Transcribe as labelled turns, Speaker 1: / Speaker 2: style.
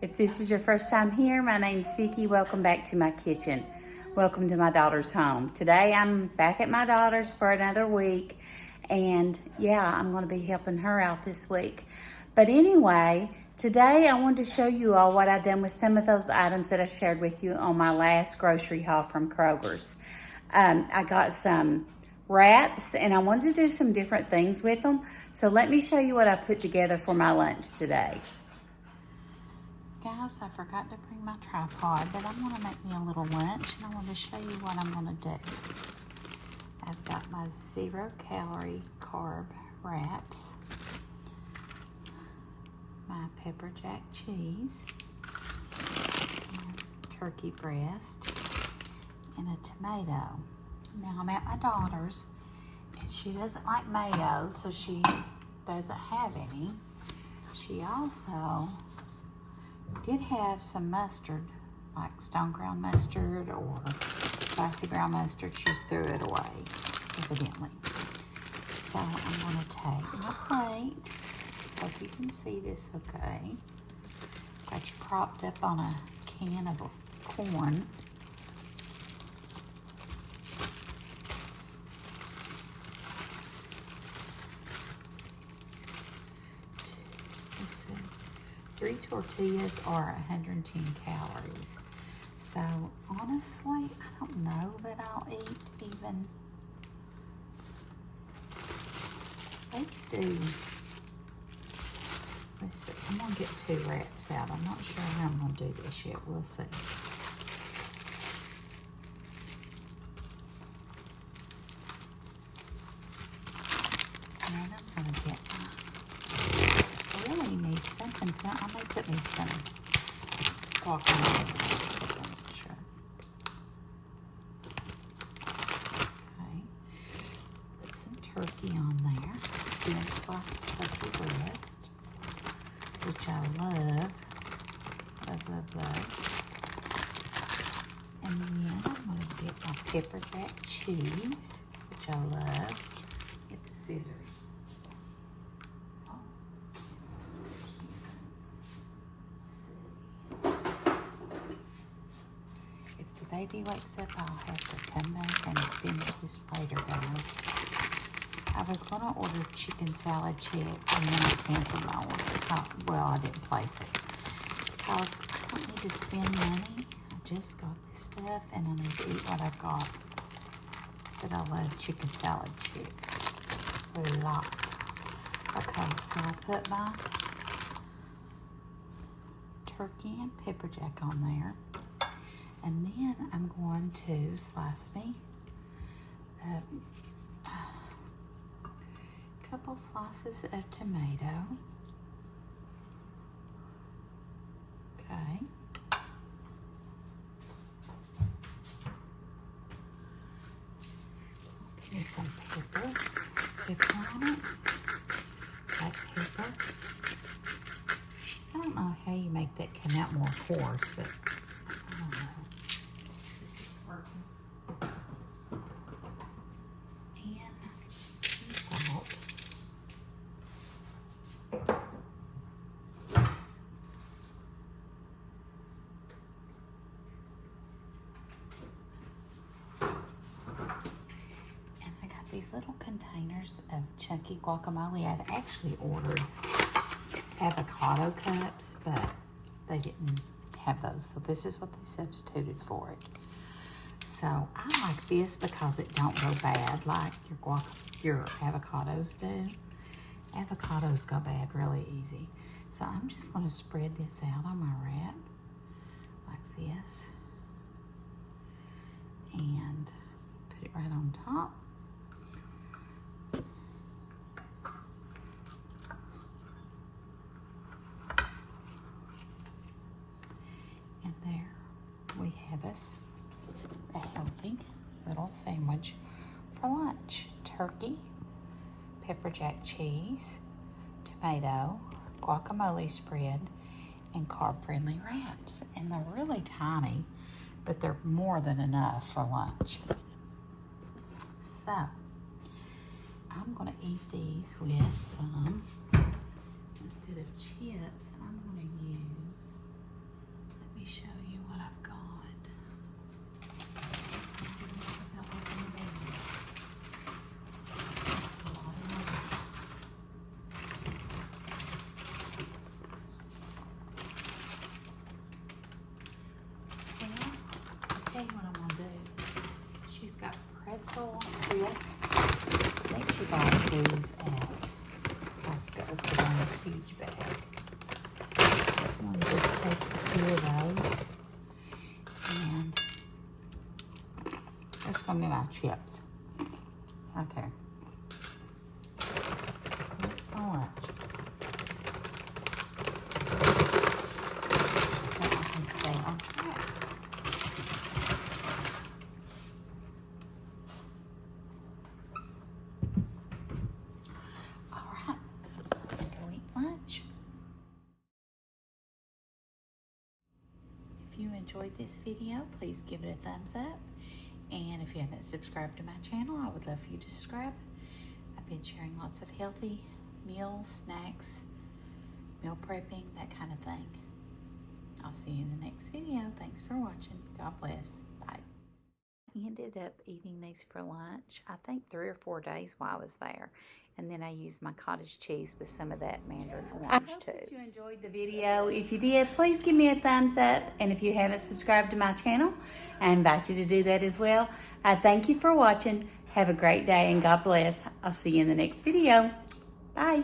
Speaker 1: If this is your first time here, my name's Vicki. Welcome back to my kitchen. Welcome to my daughter's home. Today I'm back at my daughter's for another week, and yeah, I'm going to be helping her out this week. But anyway, today I wanted to show you all what I've done with some of those items that I shared with you on my last grocery haul from Kroger's. I got some wraps, and I wanted to do some different things with them. So let me show you what I put together for my lunch today. Guys, I forgot to bring my tripod, but I'm going to make me a little lunch, and I want to show you what I'm going to do. I've got my 0-calorie carb wraps, my pepper jack cheese, and turkey breast, and a tomato. Now I'm at my daughter's, and she doesn't like mayo, so she doesn't have any. She also did have some mustard, like stone ground mustard or spicy brown mustard. She threw it away, evidently. So I'm going to take my plate. Hope you can see this okay. Got you propped up on a can of corn. Let's see. 3 tortillas are 110 calories. So honestly, I don't know that I'll eat even. Let's see. I'm gonna get 2 wraps out. I'm not sure how I'm gonna do this yet. We'll see. And I'm gonna get I really need something. I may put me some guacamole. I'm not sure. Okay. Put some turkey on there. Thin sliced turkey breast, which I love. Love, love, love. And then I'm going to get my pepper jack cheese, which I love. Get the scissors. If the baby wakes up, I'll have to come back and finish this later, guys. I was going to order chicken salad chick, and then I canceled my order. Well, I didn't place it because I don't need to spend money. I just got this stuff, and I need to eat what I've got. But I love chicken salad chick a lot. Okay, so I put my turkey and pepper jack on there. And then I'm going to slice me a couple slices of tomato. Okay. Give me some pepper on it. Black pepper. I don't know how you make that come out more coarse, but I don't know. This is working. And some salt. These little containers of chunky guacamole. I'd actually ordered avocado cups, but they didn't have those, so this is what they substituted for it. So I like this because it don't go bad like your avocados do. Avocados go bad really easy. So I'm just going to spread this out on my wrap like this and put it right on top. And there we have us a healthy little sandwich for lunch. Turkey, pepper jack cheese, tomato, guacamole spread, and carb-friendly wraps. And they're really tiny, but they're more than enough for lunch. So, I'm going to eat these with some, instead of chips, I'm going to use me show you what I've got. Tell you what I'm gonna do. She's got pretzel crisp. I think she buys these at Costco because I'm a huge bag. I'm gonna just take a few of those, and that's gonna be my chips right there. That's my lunch. So I can stay on track. If you enjoyed this video, please give it a thumbs up. And if you haven't subscribed to my channel, I would love for you to subscribe. I've been sharing lots of healthy meals, snacks, meal prepping, that kind of thing. I'll see you in the next video. Thanks for watching. God bless. Bye. I ended up eating these for lunch, I think 3 or 4 days while I was there. And then I used my cottage cheese with some of that mandarin orange too. I hope that you enjoyed the video. If you did, please give me a thumbs up. And if you haven't subscribed to my channel, I invite you to do that as well. I thank you for watching. Have a great day and God bless. I'll see you in the next video. Bye.